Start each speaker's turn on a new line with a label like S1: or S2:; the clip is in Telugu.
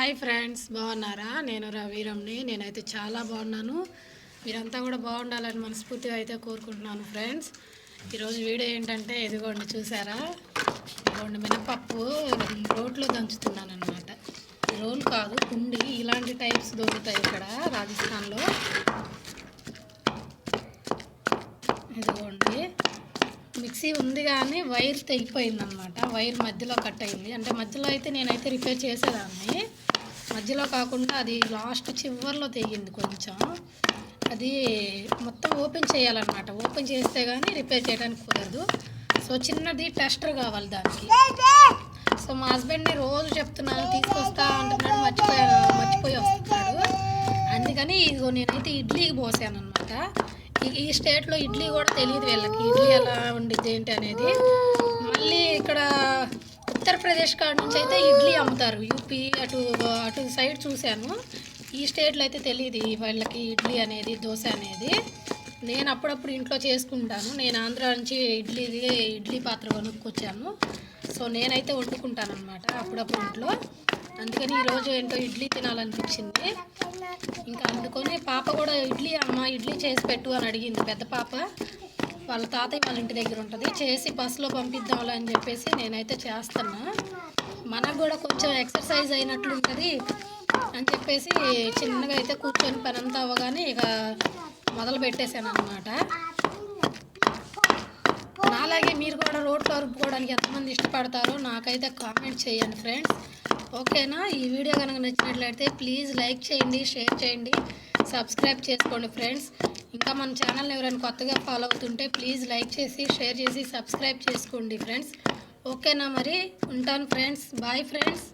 S1: హాయ్ ఫ్రెండ్స్, బాగున్నారా? నేను రవిరమ్ని. నేనైతే చాలా బాగున్నాను. మీరంతా కూడా బాగుండాలని మనస్ఫూర్తిగా అయితే కోరుకుంటున్నాను ఫ్రెండ్స్. ఈరోజు వీడియో ఏంటంటే ఇదిగోండి, చూసారా? ఇదిగోండి మినపప్పు రోట్లో దంచుతున్నాను అనమాట. రోల్ కాదు, కుండి. ఇలాంటి టైప్స్ దొరుకుతాయి ఇక్కడ రాజస్థాన్లో. ఇదిగోండి, మిక్సీ ఉంది కానీ వైర్ తెగిపోయింది అనమాట. వైర్ మధ్యలో కట్ అయింది. అంటే మధ్యలో అయితే నేనైతే రిపేర్ చేసేదాన్ని, మధ్యలో కాకుండా అది లాస్ట్ చివర్లో తెగింది కొంచెం. అది మొత్తం ఓపెన్ చేయాలన్నమాట. ఓపెన్ చేస్తే కానీ రిపేర్ చేయడానికి కుదరదు. సో చిన్నది టెస్టర్ కావాలి దానికి. సో మా హస్బెండ్ని రోజు చెప్తున్నాను, తీసుకొస్తా అంటున్నాడు, మర్చిపోయి వస్తున్నాడు. అందుకని ఇదిగో నేనైతే ఇడ్లీకి పోసాను అనమాట. ఈ స్టేట్లో ఇడ్లీ కూడా తెలియదు వీళ్ళకి, ఇడ్లీ ఎలా ఉండిద్ది ఏంటి అనేది. మళ్ళీ ఇక్కడ ఉత్తరప్రదేశ్ కాడ నుంచి అయితే ఇడ్లీ అమ్ముతారు. యూపీ అటు సైడ్ చూశాను. ఈ స్టేట్లో అయితే తెలియదు వీళ్ళకి ఇడ్లీ అనేది, దోశ అనేది. నేను అప్పుడప్పుడు ఇంట్లో చేసుకుంటాను. నేను ఆంధ్ర నుంచి ఇడ్లీ పాత్ర కొనుక్కొచ్చాను. సో నేనైతే వండుకుంటాను అనమాట అప్పుడప్పుడు ఇంట్లో. అందుకని ఈరోజు ఏంటో ఇడ్లీ తినాలనిపించింది. ఇంకా అందుకొని పాప కూడా ఇడ్లీ చేసి పెట్టు అని అడిగింది. పెద్ద పాప వాళ్ళ తాతయ్య వాళ్ళ ఇంటి దగ్గర ఉంటుంది, చేసి బస్సులో పంపిద్దాంలే అని చెప్పేసి నేనైతే చేస్తున్నా. మనకు కూడా కొంచెం ఎక్సర్సైజ్ అయినట్లు ఉంటుంది అని చెప్పేసి చిన్నగా అయితే కూర్చొని పని అంతా అవ్వగానే ఇక మొదలు పెట్టేశాను అనమాట. అలాగే మీరు కూడా రోట్లో రుబ్బుకోవడానికి ఎంతమంది ఇష్టపడతారో నాకైతే కామెంట్ చేయండి ఫ్రెండ్స్. ఓకేనా? ఈ వీడియో కనుక నచ్చినట్లయితే ప్లీజ్ లైక్ చేయండి, షేర్ చేయండి, సబ్స్క్రైబ్ చేసుకోండి ఫ్రెండ్స్. ఇంకా మన ఛానల్ని ఎవరైనా కొత్తగా ఫాలో అవుతుంటే ప్లీజ్ లైక్ చేసి, షేర్ చేసి, సబ్స్క్రైబ్ చేసుకోండి ఫ్రెండ్స్. ఓకేనా? మరి ఉంటాను ఫ్రెండ్స్. Bye friends.